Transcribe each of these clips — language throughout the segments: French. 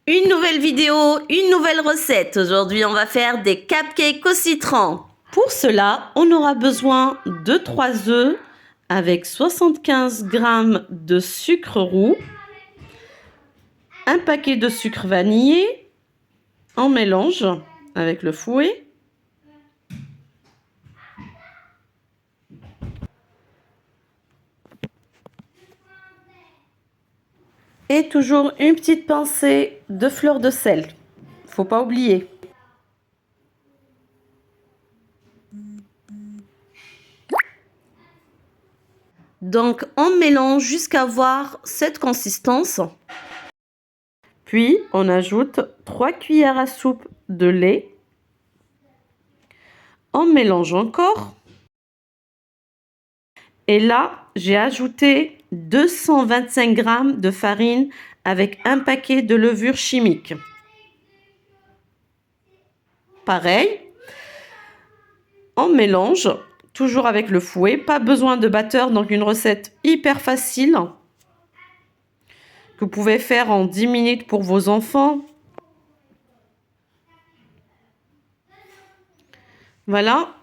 Une nouvelle vidéo, une nouvelle recette. Aujourd'hui, on va faire des cupcakes au citron. Pour cela, on aura besoin de 3 œufs avec 75 g de sucre roux, un paquet de sucre vanillé, on mélange avec le fouet. Et toujours une petite pincée de fleur de sel. Faut pas oublier. Donc, on mélange jusqu'à avoir cette consistance. Puis, on ajoute 3 cuillères à soupe de lait. On mélange encore. Et là, j'ai ajouté 225 g de farine avec un paquet de levure chimique. Pareil, on mélange, toujours avec le fouet. Pas besoin de batteur, donc une recette hyper facile que vous pouvez faire en 10 minutes pour vos enfants. Voilà.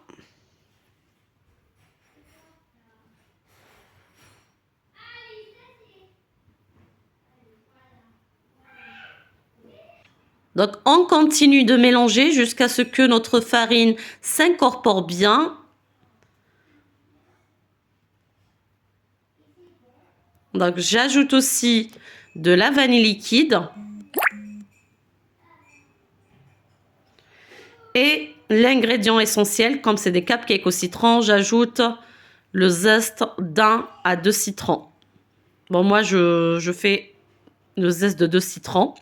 Donc, on continue de mélanger jusqu'à ce que notre farine s'incorpore bien. Donc, j'ajoute aussi de la vanille liquide. Et l'ingrédient essentiel, comme c'est des cupcakes au citron, j'ajoute le zeste d'1 à 2 citrons. Bon, moi, je fais le zeste de 2 citrons.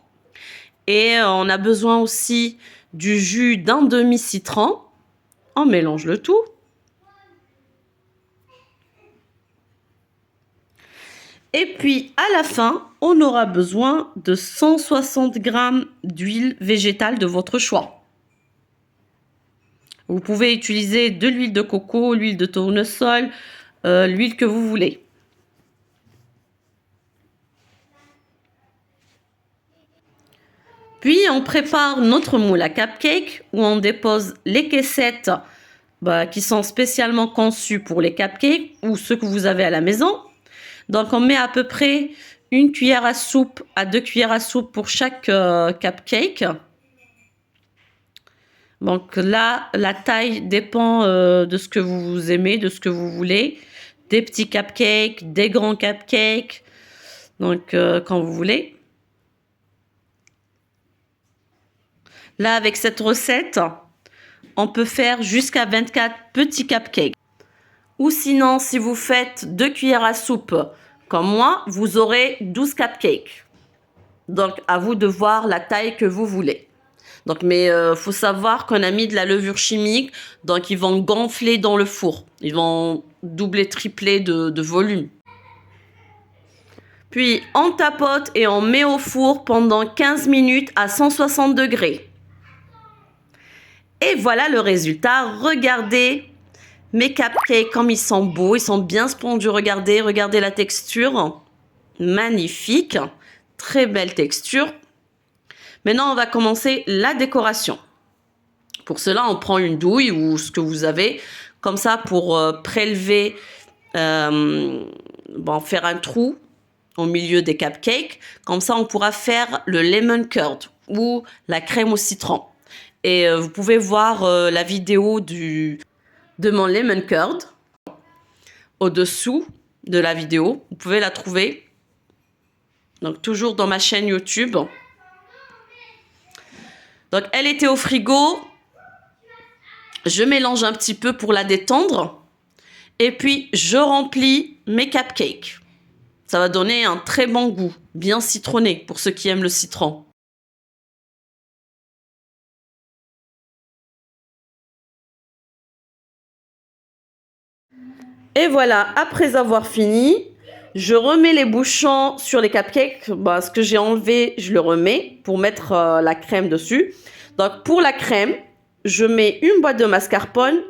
Et on a besoin aussi du jus d'un demi-citron. On mélange le tout. Et puis, à la fin, on aura besoin de 160 g d'huile végétale de votre choix. Vous pouvez utiliser de l'huile de coco, l'huile de tournesol, l'huile que vous voulez. Puis, on prépare notre moule à cupcake où on dépose les caissettes qui sont spécialement conçues pour les cupcakes ou ceux que vous avez à la maison. Donc, on met à peu près 1 cuillère à soupe à 2 cuillères à soupe pour chaque cupcake. Donc là, la taille dépend de ce que vous aimez, de ce que vous voulez. Des petits cupcakes, des grands cupcakes. Donc, quand vous voulez. Là, avec cette recette, on peut faire jusqu'à 24 petits cupcakes. Ou sinon, si vous faites 2 cuillères à soupe, comme moi, vous aurez 12 cupcakes. Donc, à vous de voir la taille que vous voulez. Donc, mais faut savoir qu'on a mis de la levure chimique, donc ils vont gonfler dans le four. Ils vont doubler, tripler de volume. Puis, on tapote et on met au four pendant 15 minutes à 160 degrés. Et voilà le résultat. Regardez mes cupcakes comme ils sont beaux, ils sont bien spondus. Regardez la texture. Magnifique. Très belle texture. Maintenant, on va commencer la décoration. Pour cela, on prend une douille ou ce que vous avez, comme ça pour prélever, faire un trou au milieu des cupcakes. Comme ça, on pourra faire le lemon curd ou la crème au citron. Et vous pouvez voir la vidéo de mon lemon curd au-dessous de la vidéo. Vous pouvez la trouver. Donc, toujours dans ma chaîne YouTube. Donc, elle était au frigo. Je mélange un petit peu pour la détendre. Et puis, je remplis mes cupcakes. Ça va donner un très bon goût, bien citronné pour ceux qui aiment le citron. Et voilà, après avoir fini, je remets les bouchons sur les cupcakes. Ce que j'ai enlevé, je le remets pour mettre la crème dessus. Donc, pour la crème, je mets une boîte de mascarpone,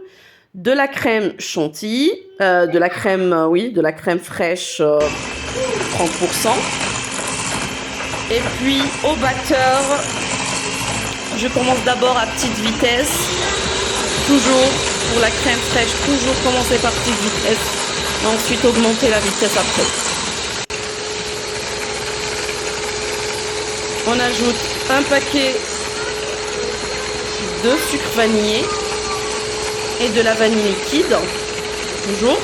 de la crème chantilly, de la crème fraîche 30%. Et puis au batteur, je commence d'abord à petite vitesse. Toujours pour la crème fraîche, toujours commencer par petite vitesse. Et ensuite augmenter la vitesse après. On ajoute un paquet de sucre vanillé et de la vanille liquide. Toujours.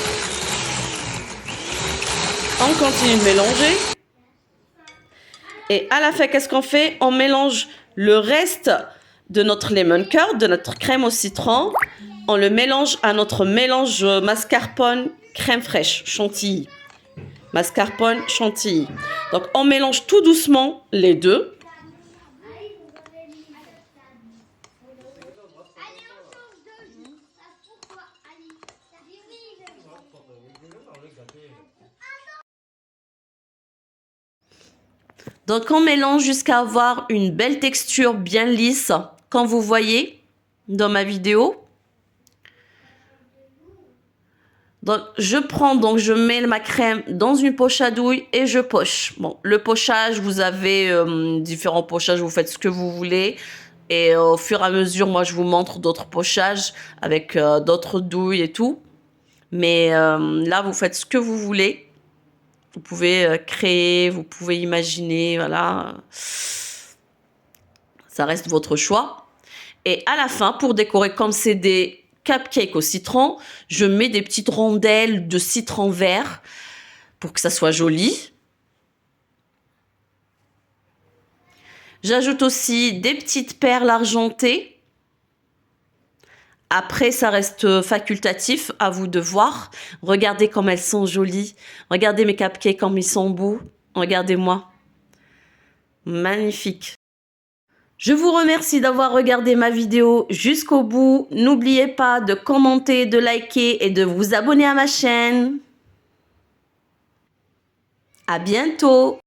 On continue de mélanger. Et à la fin, qu'est-ce qu'on fait? On mélange le reste de notre lemon curd, de notre crème au citron. On le mélange à notre mélange mascarpone crème fraîche chantilly. Mascarpone chantilly. Donc on mélange tout doucement les deux. Donc on mélange jusqu'à avoir une belle texture bien lisse, comme vous voyez dans ma vidéo. Donc je mets ma crème dans une poche à douille et je poche. Bon, le pochage, vous avez différents pochages, vous faites ce que vous voulez. Et au fur et à mesure, moi je vous montre d'autres pochages avec d'autres douilles et tout. Mais là, vous faites ce que vous voulez. Vous pouvez créer, vous pouvez imaginer, voilà. Ça reste votre choix. Et à la fin, pour décorer, comme c'est des cupcakes au citron, je mets des petites rondelles de citron vert pour que ça soit joli. J'ajoute aussi des petites perles argentées. Après, ça reste facultatif, à vous de voir. Regardez comme elles sont jolies. Regardez mes cupcakes comme ils sont beaux. Regardez-moi. Magnifique. Je vous remercie d'avoir regardé ma vidéo jusqu'au bout. N'oubliez pas de commenter, de liker et de vous abonner à ma chaîne. À bientôt.